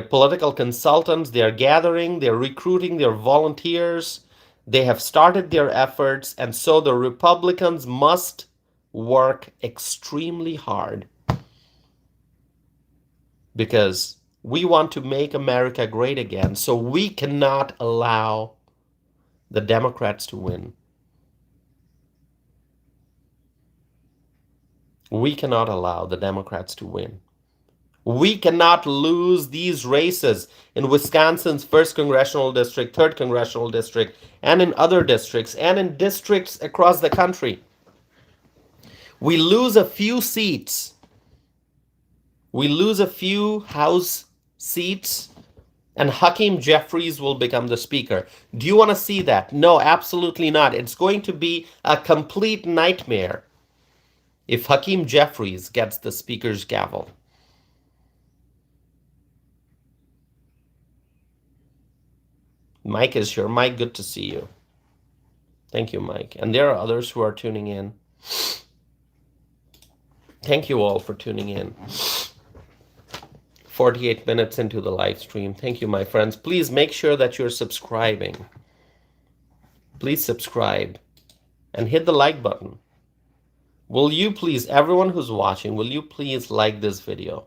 political consultants. They're gathering, they're recruiting their volunteers. They have started their efforts. And so the Republicans must work extremely hard because we want to make America great again. So we cannot allow the Democrats to win. We cannot allow the Democrats to win. We cannot lose these races in Wisconsin's 1st congressional district, 3rd congressional district, and in other districts, and in districts across the country. We lose a few seats. We lose a few House seats, and Hakeem Jeffries will become the Speaker. Do you want to see that? No, absolutely not. It's going to be a complete nightmare if Hakeem Jeffries gets the Speaker's gavel. Mike is here. Mike, good to see you. Thank you, Mike. And there are others who are tuning in. Thank you all for tuning in. 48 minutes into the live stream. Thank you, my friends. Please make sure that you're subscribing. Please subscribe and hit the like button. Will you please, everyone who's watching, will you please like this video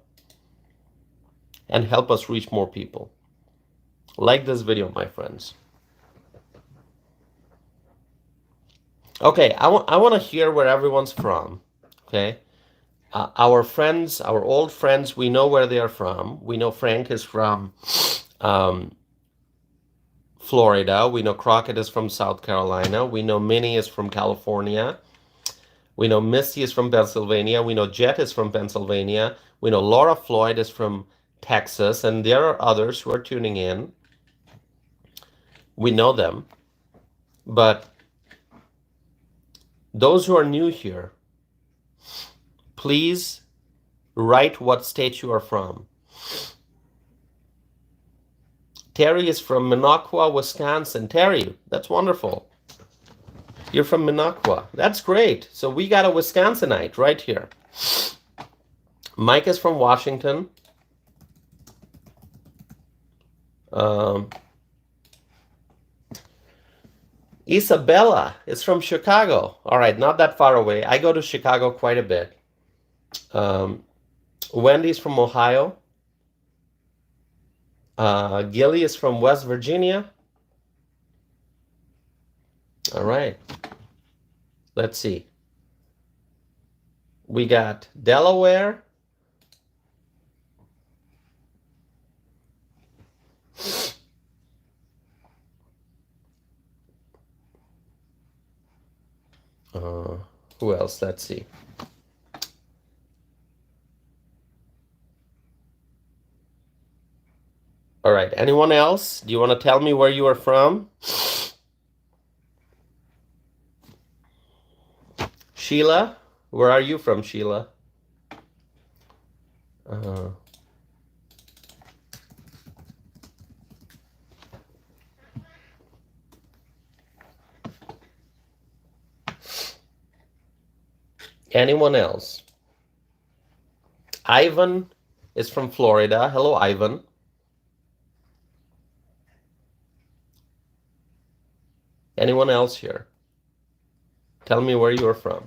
and help us reach more people? Like this video, my friends. Okay, I want to hear where everyone's from. Okay, our friends, our old friends, we know where they are from. We know Frank is from Florida. We know Crockett is from South Carolina. We know Minnie is from California. We know Misty is from Pennsylvania. We know Jet is from Pennsylvania. We know Laura Floyd is from Texas. And there are others who are tuning in. We know them. But those who are new here, please write what state you are from. Terry is from Minocqua, Wisconsin. Terry, that's wonderful. You're from Minocqua. That's great. So we got a Wisconsinite right here. Mike is from Washington. Isabella is from Chicago. All right, not that far away. I go to Chicago quite a bit. Wendy's from Ohio. Gilly is from West Virginia. All right. Let's see. We got Delaware. Who else? Let's see. All right. Anyone else? Do you want to tell me where you are from? Sheila? Where are you from, Sheila? Anyone else? Ivan is from Florida. Hello, Ivan. Anyone else here? Tell me where you're from.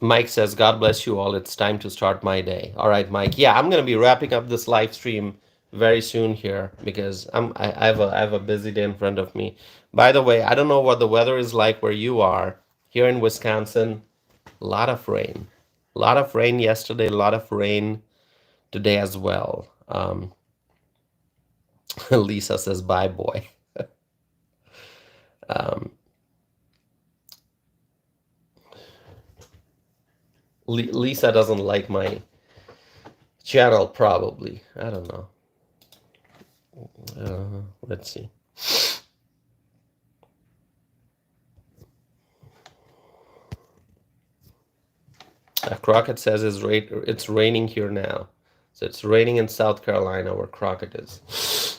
Mike says, God bless you all. It's time to start my day. All right, Mike. Yeah, I'm going to be wrapping up this live stream very soon here because I have a busy day in front of me. By the way, I don't know what the weather is like where you are. Here in Wisconsin, a lot of rain. A lot of rain yesterday, a lot of rain today as well. Lisa says, bye, boy. Lisa doesn't like my channel, probably. I don't know. Let's see. Crockett says it's raining here now. So it's raining in South Carolina where Crockett is.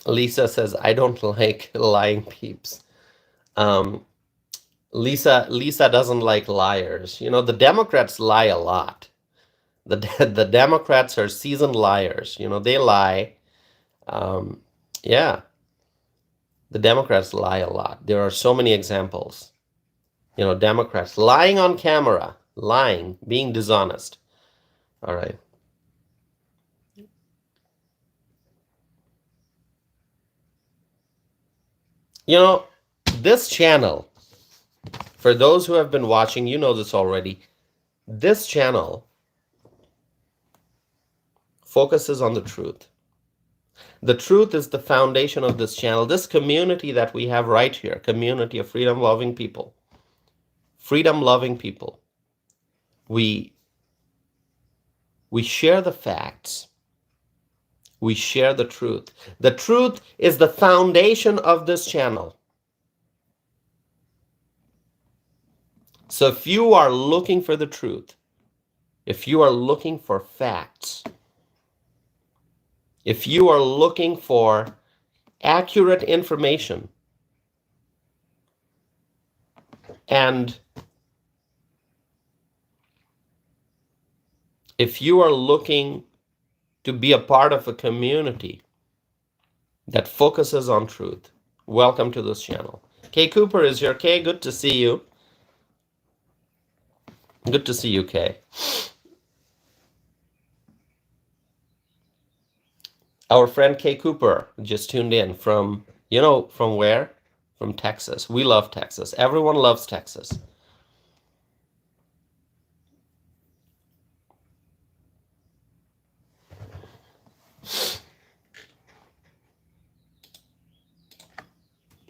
Lisa says, I don't like lying peeps. Lisa doesn't like liars. You know, the Democrats lie a lot. The Democrats are seasoned liars. You know, they lie. Yeah, the Democrats lie a lot. There are so many examples. You know, Democrats lying on camera, lying, being dishonest. All right. You know, this channel, for those who have been watching, you know this already. This channel focuses on the truth. The truth is the foundation of this channel. This community that we have right here, community of freedom-loving people. Freedom-loving people. We share the facts. We share the truth. The truth is the foundation of this channel. So if you are looking for the truth, if you are looking for facts, if you are looking for accurate information, and if you are looking to be a part of a community that focuses on truth, welcome to this channel. Kay Cooper is here. Kay, good to see you. Good to see you, Kay. Our friend Kay Cooper just tuned in from, you know, from where? From Texas. We love Texas. Everyone loves Texas.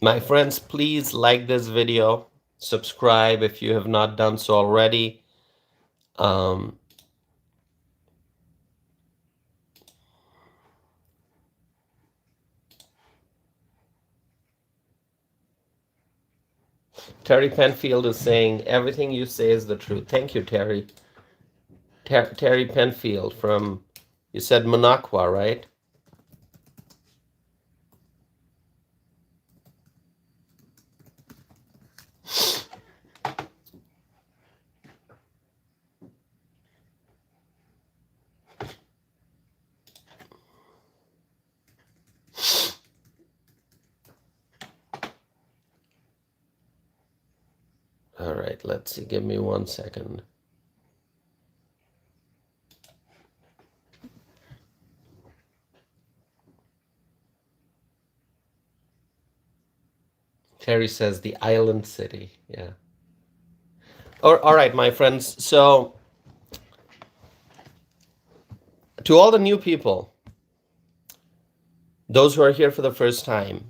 My friends, please like this video. Subscribe if you have not done so already. Terry Penfield is saying, everything you say is the truth. Thank you, Terry. Terry Penfield from, you said Minocqua, right? All right, let's see. Give me 1 second. Terry says the island city. Yeah. All right, my friends. So, to all the new people, those who are here for the first time,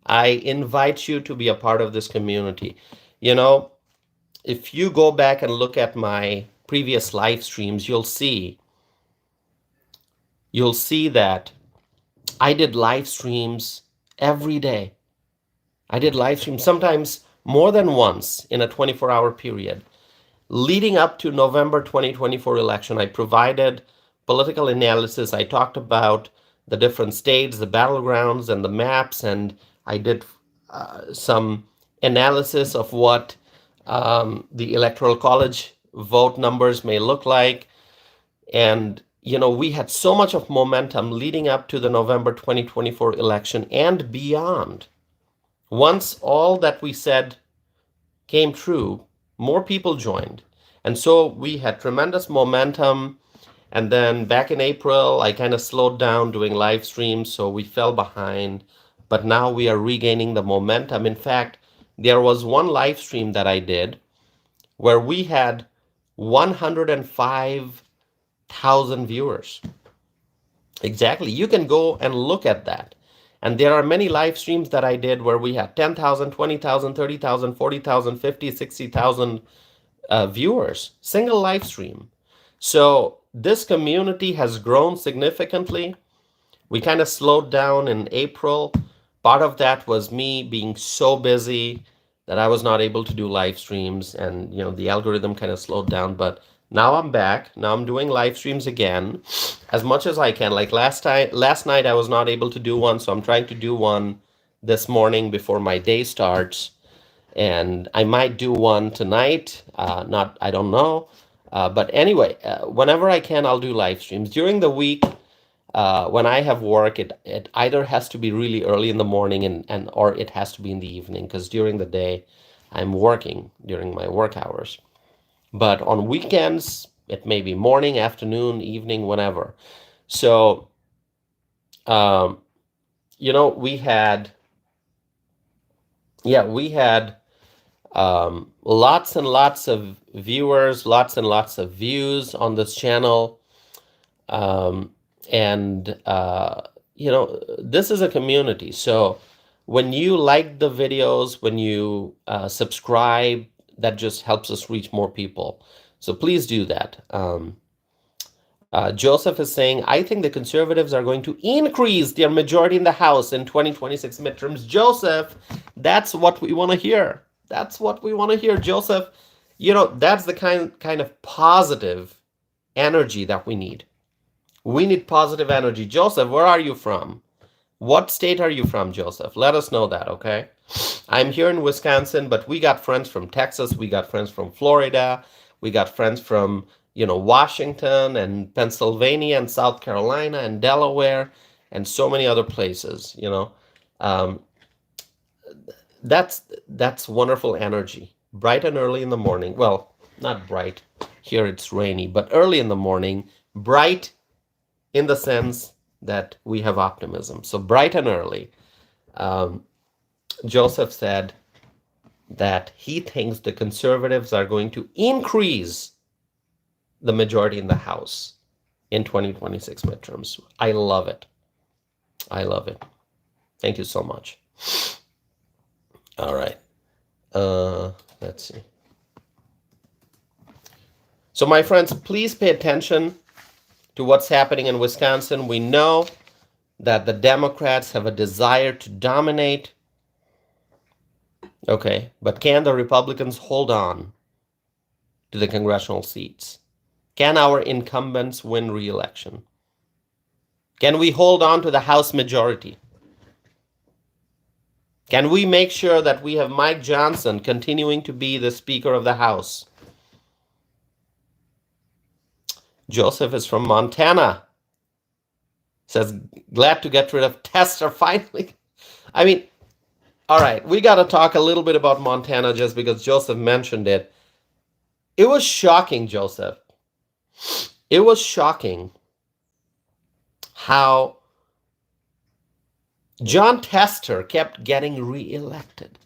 I invite you to be a part of this community. You know, if you go back and look at my previous live streams, you'll see that I did live streams every day. I did live streams sometimes more than once in a 24-hour period. Leading up to November 2024 election, I provided political analysis. I talked about the different states, the battlegrounds, and the maps, and I did some analysis of what the Electoral College vote numbers may look like. And, you know, we had so much of momentum leading up to the November 2024 election and beyond. Once all that we said came true, more people joined. And so we had tremendous momentum. And then back in April, I kind of slowed down doing live streams, so we fell behind. But now we are regaining the momentum. In fact, there was one live stream that I did where we had 105,000 viewers. Exactly. You can go and look at that. And there are many live streams that I did where we had 10,000, 20,000, 30,000, 40,000, 50, 60,000 viewers, single live stream. So this community has grown significantly. We kind of slowed down in April. Part of that was me being so busy that I was not able to do live streams, and you know the algorithm kind of slowed down. But now I'm back. Now I'm doing live streams again as much as I can. Like last night I was not able to do one, so I'm trying to do one this morning before my day starts. And I might do one tonight. I don't know. But anyway, whenever I can, I'll do live streams. During the week, when I have work, it either has to be really early in the morning and or it has to be in the evening, because during the day I'm working during my work hours. But on weekends, it may be morning, afternoon, evening, whenever. So, you know, we had lots and lots of viewers, lots and lots of views on this channel. And you know, this is a community. So when you like the videos, when you subscribe, that just helps us reach more people. So please do that. Joseph is saying, I think the conservatives are going to increase their majority in the House in 2026 midterms. Joseph, that's what we want to hear. That's what we want to hear, Joseph. You know, that's the kind of positive energy that we need. We need positive energy. Joseph, where are you from? What state are you from, Joseph? Let us know that, okay? I'm here in Wisconsin, but we got friends from Texas. We got friends from Florida. We got friends from, you know, Washington and Pennsylvania and South Carolina and Delaware and so many other places, you know. That's wonderful energy. Bright and early in the morning. Well, not bright. Here it's rainy, but early in the morning. Bright in the sense that we have optimism. So bright and early. Joseph said that he thinks the conservatives are going to increase the majority in the House in 2026 midterms. I love it. I love it. Thank you so much. All right. Let's see. So my friends, please pay attention to what's happening in Wisconsin. We know that the Democrats have a desire to dominate. Okay, but can the Republicans hold on to the congressional seats? Can our incumbents win re-election? Can we hold on to the House majority? Can we make sure that we have Mike Johnson continuing to be the Speaker of the House? Joseph is from Montana. Says, glad to get rid of Tester finally. I mean, All right, we got to talk a little bit about Montana just because Joseph mentioned it. It was shocking, Joseph. It was shocking how Jon Tester kept getting reelected.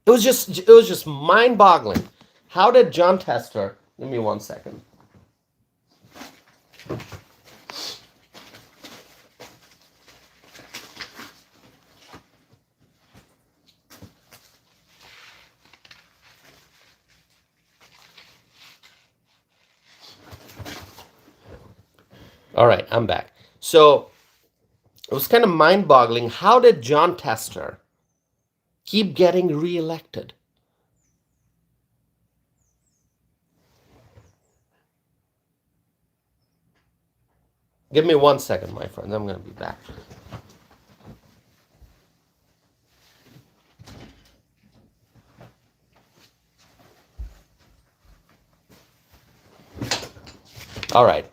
It was just mind-boggling. How did Jon Tester? Give me 1 second. All right, I'm back. So it was kind of mind-boggling. How did Jon Tester keep getting reelected? Give me 1 second, my friends. I'm going to be back. All right.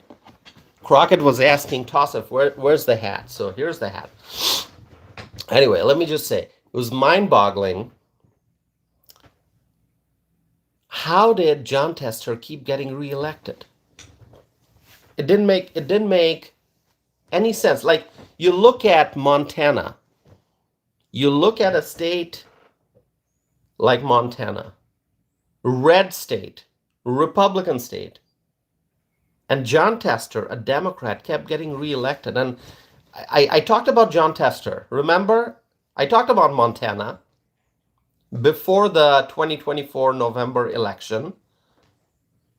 Crockett was asking Tosif, where's the hat? So here's the hat. Anyway, let me just say, it was mind-boggling. How did Jon Tester keep getting reelected? It didn't make any sense. Like, you look at Montana, you look at a state like Montana, red state, Republican state, and Jon Tester, a Democrat, kept getting reelected. And I talked about Jon Tester. Remember, I talked about Montana before the 2024 November election.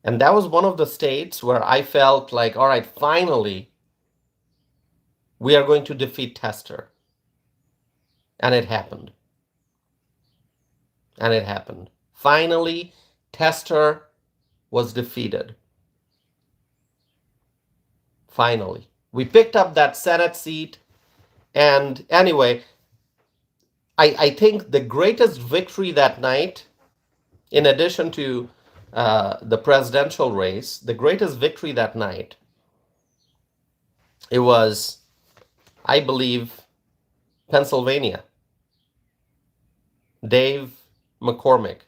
And that was one of the states where I felt like, all right, finally, we are going to defeat Tester. And it happened. And it happened. Finally, Tester was defeated. Finally. We picked up that Senate seat. And anyway, I think the greatest victory that night, in addition to the presidential race, the greatest victory that night, it was, I believe, Pennsylvania. Dave McCormick.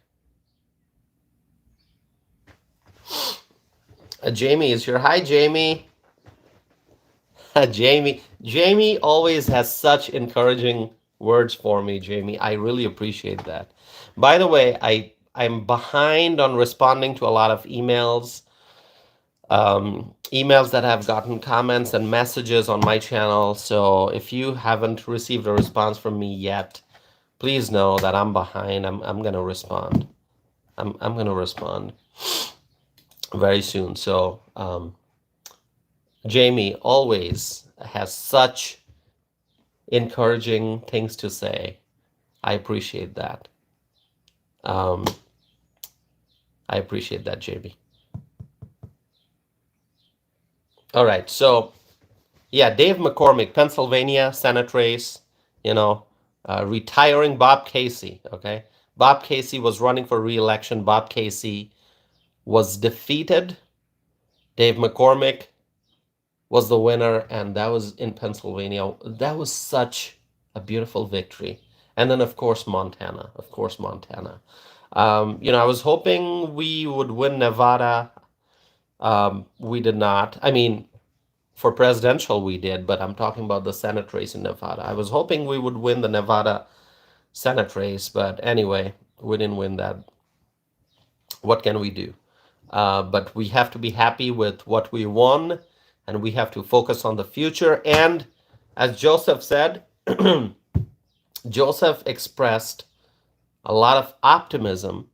Jamie is here. Hi, Jamie. Jamie always has such encouraging words for me, Jamie. I really appreciate that. By the way, I'm behind on responding to a lot of emails, emails that have gotten comments and messages on my channel. So if you haven't received a response from me yet, please know that I'm behind. I'm gonna respond. I'm gonna respond very soon. So Jamie always has such encouraging things to say. I appreciate that. I appreciate that, Jamie. All right, so yeah, Dave McCormick, Pennsylvania Senate race, retiring Bob Casey, okay? Bob Casey was running for re-election. Bob Casey was defeated. Dave McCormick was the winner, and that was in Pennsylvania. That was such a beautiful victory. And then, of course, Montana. I was hoping we would win Nevada. We did not. I mean, for presidential we did, but I'm talking about the Senate race in Nevada. I was hoping we would win the Nevada Senate race, but anyway, we didn't win that. What can we do? But we have to be happy with what we won, and we have to focus on the future. And as Joseph said, Joseph expressed a lot of optimism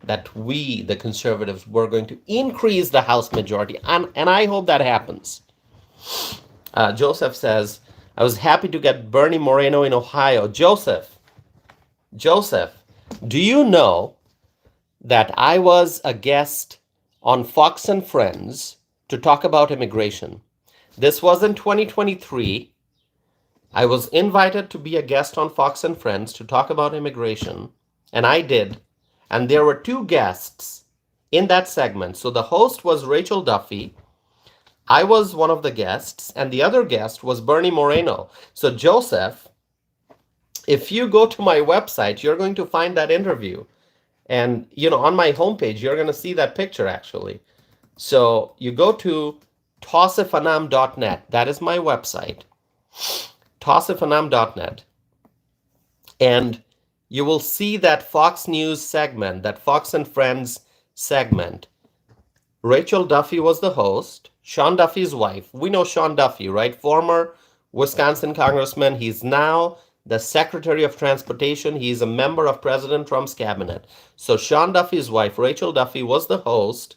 that we, the conservatives, were going to increase the House majority. And I hope that happens. Joseph says, I was happy to get Bernie Moreno in Ohio. Joseph, do you know that I was a guest on Fox and Friends to talk about immigration? This was in 2023. I was invited to be a guest on Fox and Friends to talk about immigration, and I did. And there were two guests in that segment. So the host was Rachel Duffy. I was one of the guests, and the other guest was Bernie Moreno. So Joseph, if you go to my website, you're going to find that interview. And, on my homepage, you're going to see that picture actually. So you go to tausifanam.net. That is my website, tausifanam.net. And you will see that Fox News segment, that Fox and Friends segment. Rachel Duffy was the host. Sean Duffy's wife. We know Sean Duffy, right? Former Wisconsin congressman. He's now the Secretary of Transportation. He's a member of President Trump's cabinet. So Sean Duffy's wife, Rachel Duffy, was the host.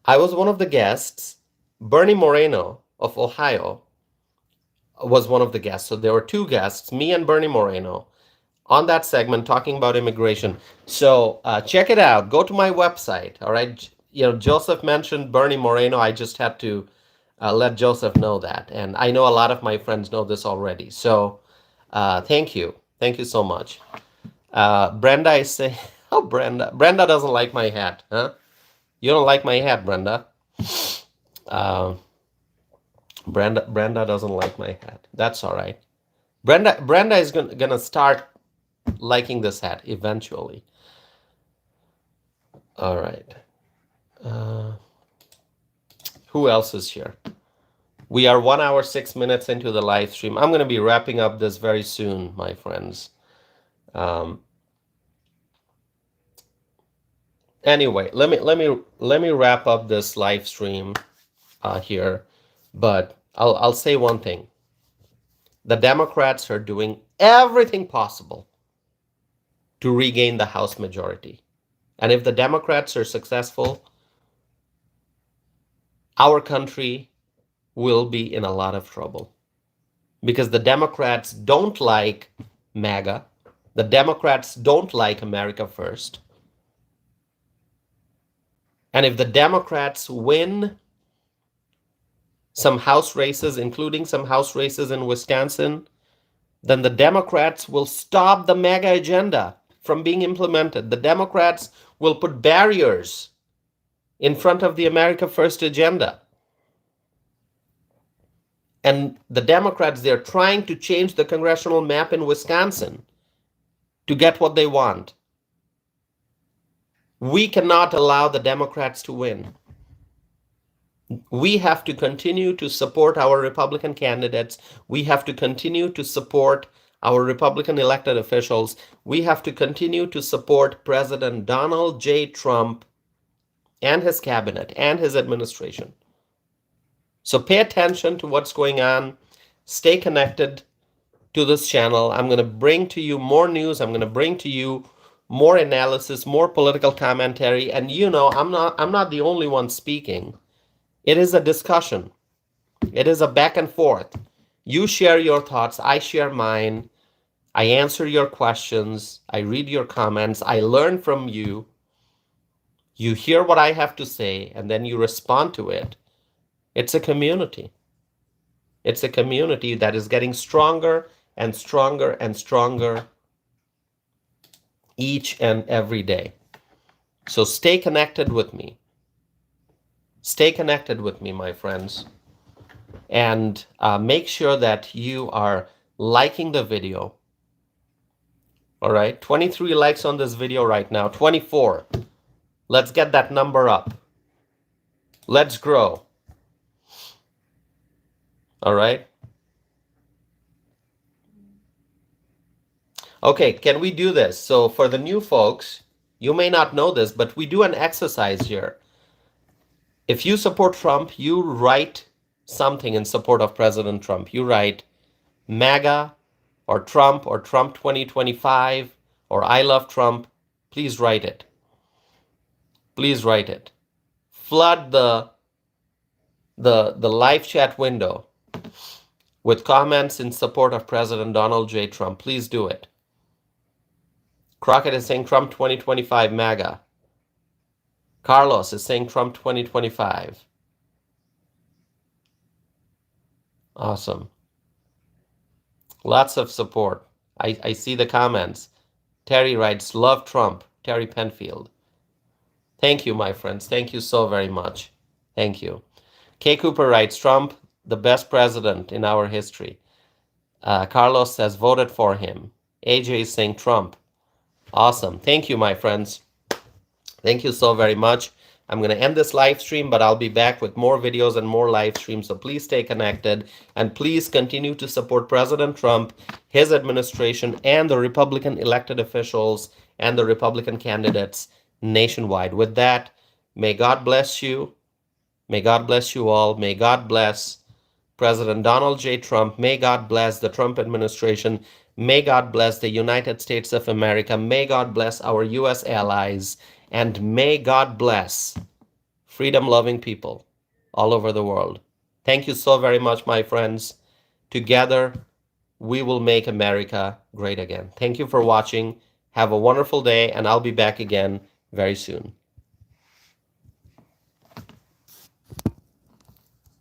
I was one of the guests. Bernie Moreno of Ohio was one of the guests. So there were two guests, me and Bernie Moreno, on that segment talking about immigration. So check it out. Go to my website. All right. Joseph mentioned Bernie Moreno. I just had to let Joseph know that. And I know a lot of my friends know this already. So thank you. Thank you so much. Brenda is saying, oh, Brenda. Brenda doesn't like my hat, huh? You don't like my hat, Brenda. Brenda doesn't like my hat. That's all right. Brenda is gonna start liking this hat eventually. All right. Who else is here? We are 1 hour, 6 minutes into the live stream. I'm going to be wrapping up this very soon, my friends. Anyway, let me wrap up this live stream here. But I'll say one thing. The Democrats are doing everything possible to regain the House majority. And if the Democrats are successful, our country will be in a lot of trouble. Because the Democrats don't like MAGA. The Democrats don't like America First. And if the Democrats win some House races, including some House races in Wisconsin, then the Democrats will stop the MAGA agenda from being implemented. The Democrats will put barriers in front of the America First agenda. And the Democrats, they're trying to change the congressional map in Wisconsin to get what they want. We cannot allow the Democrats to win. We have to continue to support our Republican candidates. We have to continue to support our Republican elected officials. We have to continue to support President Donald J. Trump and his cabinet and his administration. So pay attention to what's going on. Stay connected to this channel. I'm going to bring to you more news. I'm going to bring to you more analysis, more political commentary. And I'm not the only one speaking. It is a discussion. It is a back and forth. You share your thoughts. I share mine. I answer your questions. I read your comments. I learn from you. You hear what I have to say, and then you respond to it. It's a community. It's a community that is getting stronger and stronger and stronger each and every day. So stay connected with me. Stay connected with me, my friends. And make sure that you are liking the video. All right, 23 likes on this video right now, 24. Let's get that number up. Let's grow. All right. Okay, can we do this? So for the new folks, you may not know this, but we do an exercise here. If you support Trump, you write something in support of President Trump. You write MAGA or Trump 2025 or I love Trump. Please write it. Please write it. Flood the live chat window with comments in support of President Donald J. Trump. Please do it. Crockett is saying Trump 2025 MAGA. Carlos is saying Trump 2025. Awesome. Lots of support. I see the comments. Terry writes, love Trump. Terry Penfield. Thank you, my friends. Thank you so very much. Thank you. Kay Cooper writes, Trump, the best president in our history. Carlos says, voted for him. AJ is saying Trump. Awesome. Thank you, my friends. Thank you so very much. I'm going to end this live stream, but I'll be back with more videos and more live streams. So please stay connected and please continue to support President Trump, his administration, and the Republican elected officials and the Republican candidates nationwide. With that, may God bless you. May God bless you all. May God bless President Donald J. Trump. May God bless the Trump administration. May God bless the United States of America. May God bless our U.S. allies. And may God bless freedom-loving people all over the world. Thank you so very much, my friends. Together, we will make America great again. Thank you for watching. Have a wonderful day, and I'll be back again very soon.